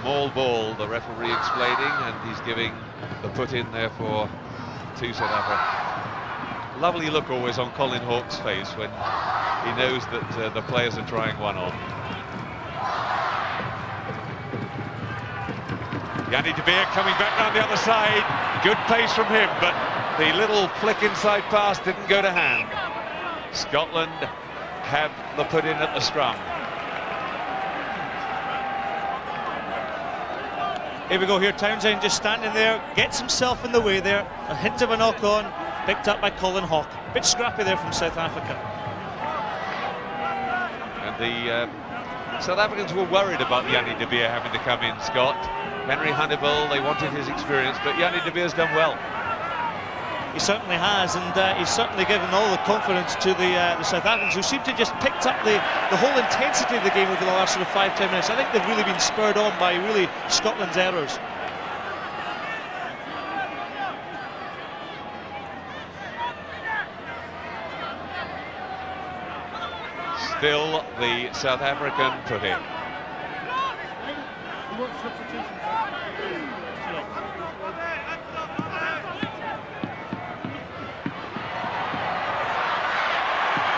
Small ball, the referee explaining, and he's giving the put in there for two South Africa. Lovely look always on Colin Hawke's face when he knows that the players are trying one on. Yanni de Beer coming back round the other side. Good pace from him, but the little flick inside pass didn't go to hand. Scotland have the put in at the scrum. Here we go here, Townsend just standing there, gets himself in the way there. A hint of a knock-on, picked up by Colin Hawke. Bit scrappy there from South Africa. And the South Africans were worried about Yanni de Beer having to come in, Scott. Henry Hannibal, they wanted his experience, but Yanni de Beer's done well. He certainly has, and he's certainly given all the confidence to the South Africans, who seem to just picked up the whole intensity of the game over the last sort of 5-10 minutes. I think they've really been spurred on by really Scotland's errors. Still the South African put in.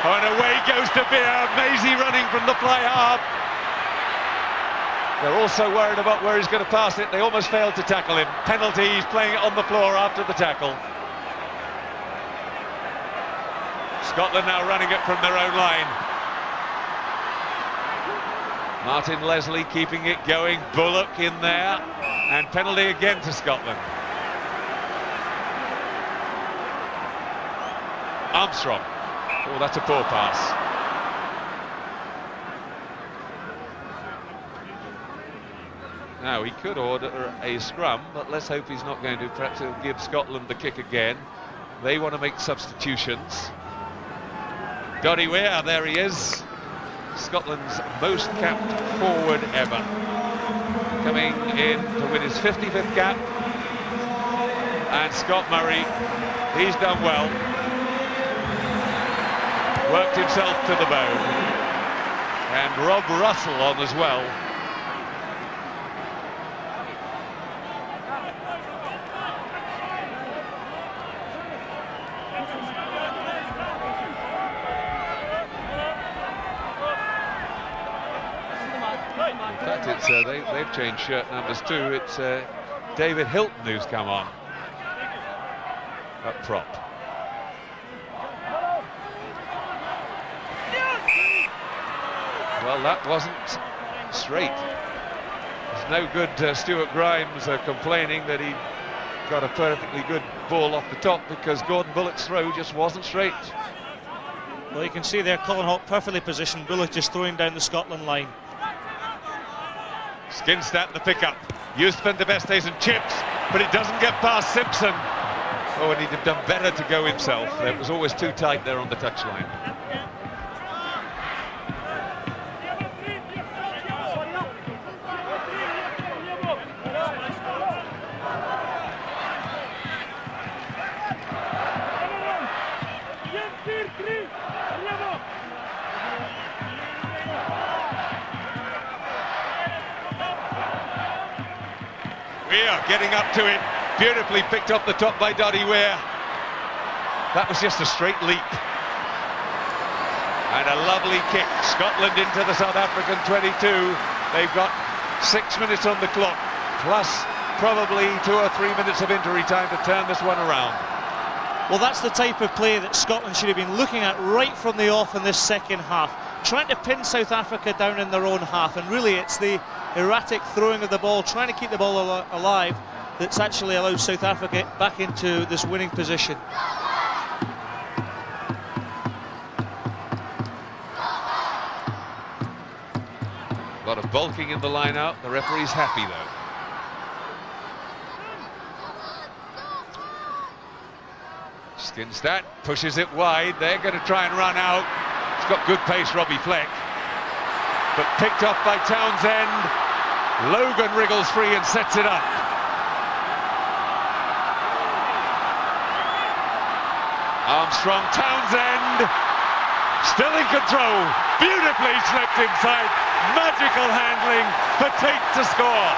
Oh, and away goes De Beer. Maisie running from the fly half. They're also worried about where he's going to pass it. They almost failed to tackle him. Penalty, he's playing it on the floor after the tackle. Scotland now running it from their own line. Martin Leslie keeping it going. Bullock in there. And penalty again to Scotland. Armstrong. Oh, that's a poor pass. Now, he could order a scrum, but let's hope he's not going to. Perhaps he'll give Scotland the kick again. They want to make substitutions. Doddy Weir, there he is. Scotland's most capped forward ever. Coming in to win his 55th cap. And Scott Murray, he's done well. Worked himself to the bone. And Rob Russell on as well. In fact, it's they've changed shirt numbers too. It's David Hilton who's come on up prop. Well, that wasn't straight. It's no good Stuart Grimes complaining that he got a perfectly good ball off the top, because Gordon Bullock's throw just wasn't straight. Well, you can see there Colin Hawke perfectly positioned, Bullock just throwing down the Scotland line. Skinstad the pickup. Youth van der Vestes and chips, but it doesn't get past Simpson. Oh, and he'd have done better to go himself. It was always too tight there on the touchline. Weir getting up to it, beautifully picked up the top by Doddy Weir. That was just a straight leap. And a lovely kick. Scotland into the South African 22. They've got 6 minutes on the clock, plus probably 2 or 3 minutes of injury time to turn this one around. Well, that's the type of play that Scotland should have been looking at right from the off in this second half, trying to pin South Africa down in their own half, and really it's the erratic throwing of the ball, trying to keep the ball alive, that's actually allowed South Africa back into this winning position. A lot of bulking in the line-out. The referee's happy though. Skinstad pushes it wide. They're going to try and run out. It's got good pace, Robbie Fleck, but picked off by Townsend. Logan wriggles free and sets it up. Armstrong, Townsend, still in control, beautifully slipped inside, magical handling for Tate to score.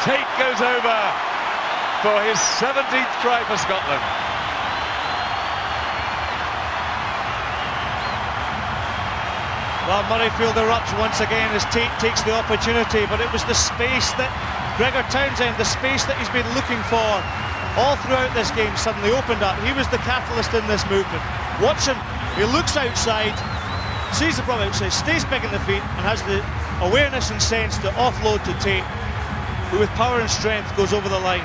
Tate goes over for his 17th try for Scotland. Well, Murrayfield erupts once again as Tate takes the opportunity, but it was the space that Gregor Townsend, the space that he's been looking for all throughout this game, suddenly opened up. He was the catalyst in this movement. Watch him, he looks outside, sees the problem outside, stays big in the feet, and has the awareness and sense to offload to Tate, who with power and strength goes over the line.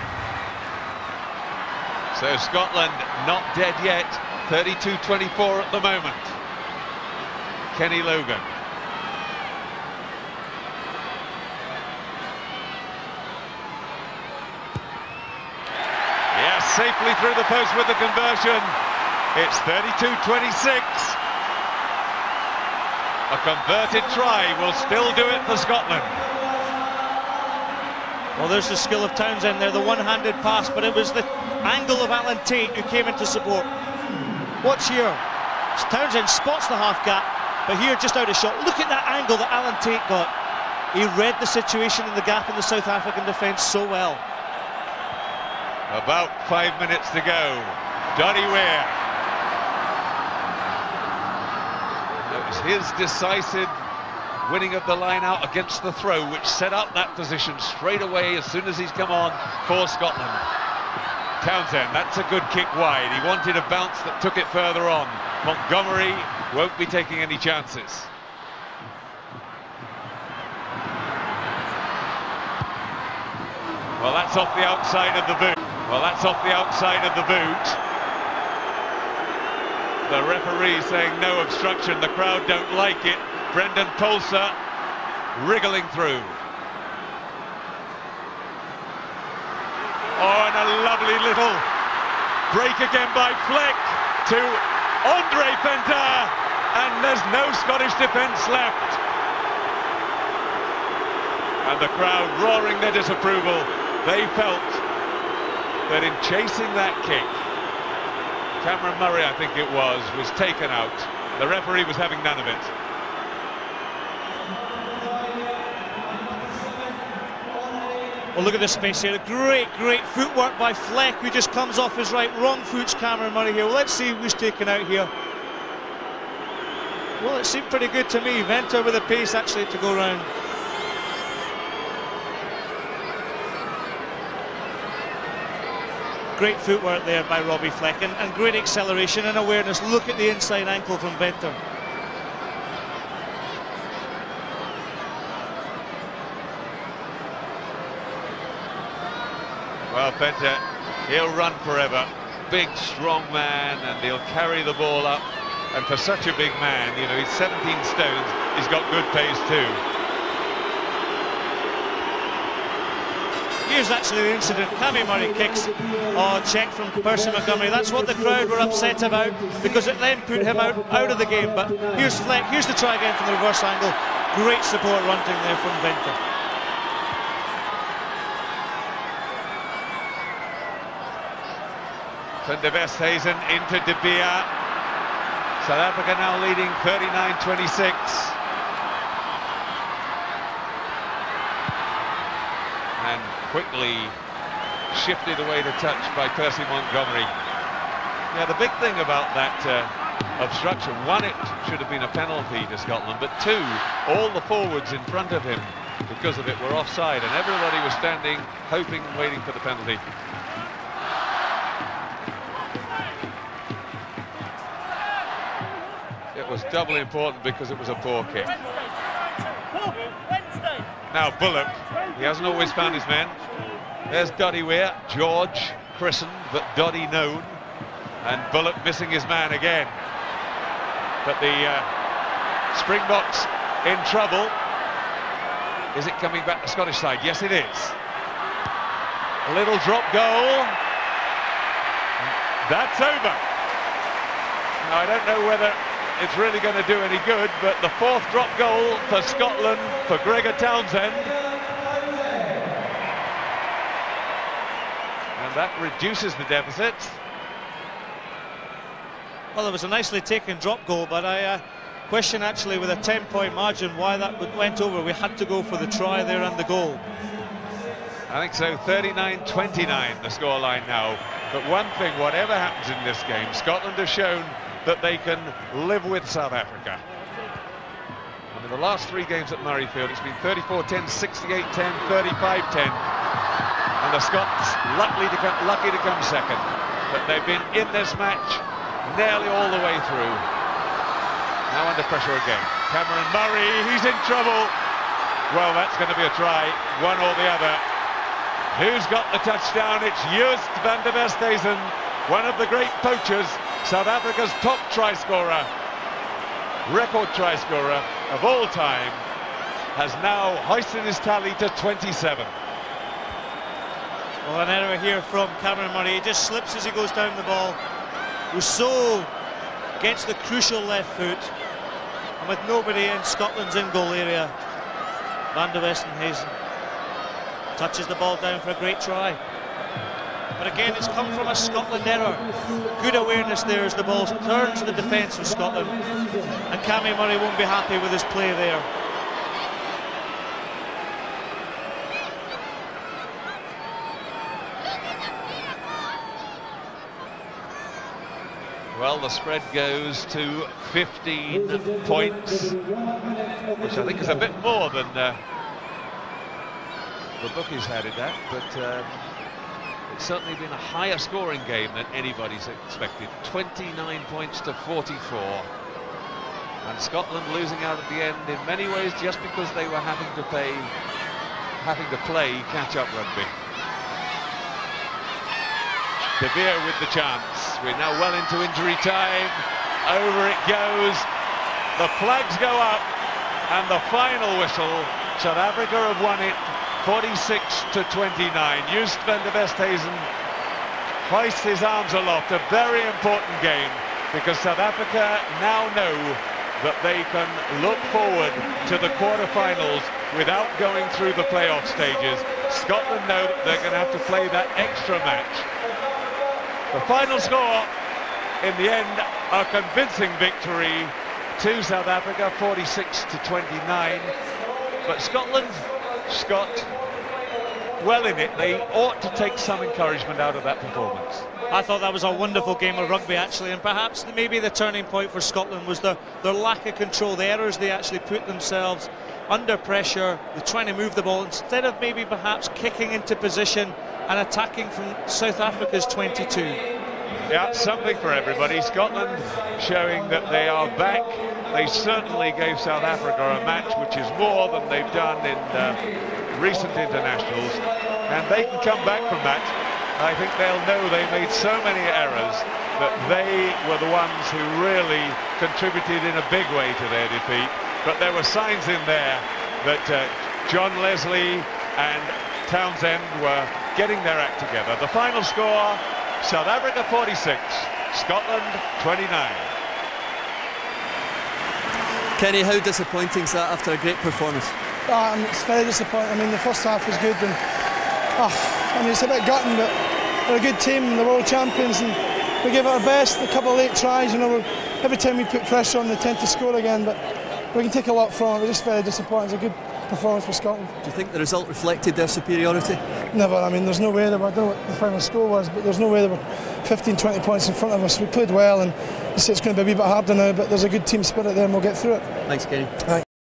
So Scotland not dead yet, 32-24 at the moment. Kenny Logan. Yes, safely through the post with the conversion. It's 32-26. A converted try will still do it for Scotland. Well, there's the skill of Townsend there, the one-handed pass, but it was the angle of Alan Tate who came into support. Watch here. Townsend spots the half gap, but here just out of shot. Look at that angle that Alan Tate got. He read the situation in the gap in the South African defence so well. About 5 minutes to go. Donny Weir. It was his decisive winning of the line out against the throw, which set up that position straight away as soon as he's come on for Scotland. Townsend, that's a good kick wide. He wanted a bounce that took it further on. Montgomery won't be taking any chances. Well, that's off the outside of the boot. Well, that's off the outside of the boot. The referee saying no obstruction. The crowd don't like it. Brendan Polser wriggling through. Oh, and a lovely little break again by Fleck to Andre Fenter, and there's no Scottish defence left. And the crowd roaring their disapproval. They felt that in chasing that kick, Cameron Murray, I think it was taken out. The referee was having none of it. Well, look at the space here. Great footwork by Fleck, who just comes off his right. Wrong foot's Cameron Murray here. Well, let's see who's taken out here. Well, it seemed pretty good to me. Venter with the pace actually to go round. Great footwork there by Robbie Fleck, and great acceleration and awareness. Look at the inside ankle from Venter. Well, Venter, he'll run forever. Big, strong man, and he'll carry the ball up. And for such a big man, you know, he's 17 stones, he's got good pace too. Here's actually the incident. Cammy Murray kicks. Oh, check from Percy Montgomery. That's what the crowd were upset about, because it then put him out of the game. But here's Fleck. Here's the try again from the reverse angle. Great support running there from Venter. Van der Westhuizen into De Beer. South Africa now leading 39-26. And quickly shifted away to touch by Percy Montgomery. Yeah, the big thing about that obstruction, one, it should have been a penalty to Scotland, but two, all the forwards in front of him, because of it, were offside, and everybody was standing, hoping and waiting for the penalty. It was doubly important because it was a poor kick. Now Bullock, he hasn't always found his men. There's Doddy Weir, George christened, but Doddy known, and Bullock missing his man again. But the Springboks in trouble. Is it coming back to Scottish side? Yes, it is. A little drop goal. That's over. Now, I don't know whether it's really going to do any good, but the fourth drop goal for Scotland, for Gregor Townsend. And that reduces the deficit. Well, it was a nicely taken drop goal, but I question actually with a 10-point margin why that went over. We had to go for the try there and the goal. I think so, 39-29 the scoreline now. But one thing, whatever happens in this game, Scotland have shown that they can live with South Africa. And in the last 3 games at Murrayfield, it's been 34-10, 68-10, 35-10. And the Scots lucky to come second. But they've been in this match nearly all the way through. Now under pressure again. Cameron Murray, he's in trouble. Well, that's going to be a try, one or the other. Who's got the touchdown? It's Joost van der Westhuizen, one of the great poachers, South Africa's top try scorer, record try scorer of all time, has now hoisted his tally to 27. Well, an error here from Cameron Murray. He just slips as he goes down the ball. Rousseau gets the crucial left foot, and with nobody in Scotland's in-goal area, Van der Westhuizen touches the ball down for a great try. But again, it's come from a Scotland error. Good awareness there as the ball turns the defence of Scotland, and Cammy Murray won't be happy with his play there. Well, the spread goes to 15 points, which I think is a bit more than the bookies had it at, but it's certainly been a higher scoring game than anybody's expected. 29 points to 44. And Scotland losing out at the end in many ways just because they were having to play catch-up rugby. De Beer with the chance. We're now well into injury time. Over it goes. The flags go up, and the final whistle. South Africa have won it 46-29. Joost van der Westhuizen hoists his arms aloft. A very important game, because South Africa now know that they can look forward to the quarterfinals without going through the playoff stages. Scotland know that they're going to have to play that extra match. The final score, in the end, a convincing victory to South Africa, 46-29. But Scotland, Scott, well in it. They ought to take some encouragement out of that performance. I thought that was a wonderful game of rugby, actually, and perhaps maybe the turning point for Scotland was their lack of control, the errors they actually put themselves under pressure. They're trying to move the ball instead of maybe perhaps kicking into position and attacking from South Africa's 22. Yeah, something for everybody. Scotland showing that they are back. They certainly gave South Africa a match which is more than they've done in recent internationals, and they can come back from that. I think they'll know they made so many errors that they were the ones who really contributed in a big way to their defeat. But there were signs in there that John Leslie and Townsend were getting their act together. The final score, South Africa 46, Scotland 29. Kenny, how disappointing is that after a great performance? It's very disappointing. I mean, the first half was good, and I mean, it's a bit gutting, but we're a good team, the world champions, and we give it our best. A couple of late tries, you know, every time we put pressure on, they tend to score again, but we can take a lot from it. We're just very disappointed. It's a good performance for Scotland. Do you think the result reflected their superiority? Never. I mean, there's no way they were, I don't know what the final score was, but there's no way they were 15-20 points in front of us. We played well, and it's going to be a wee bit harder now, but there's a good team spirit there and we'll get through it. Thanks, Kenny. Thanks.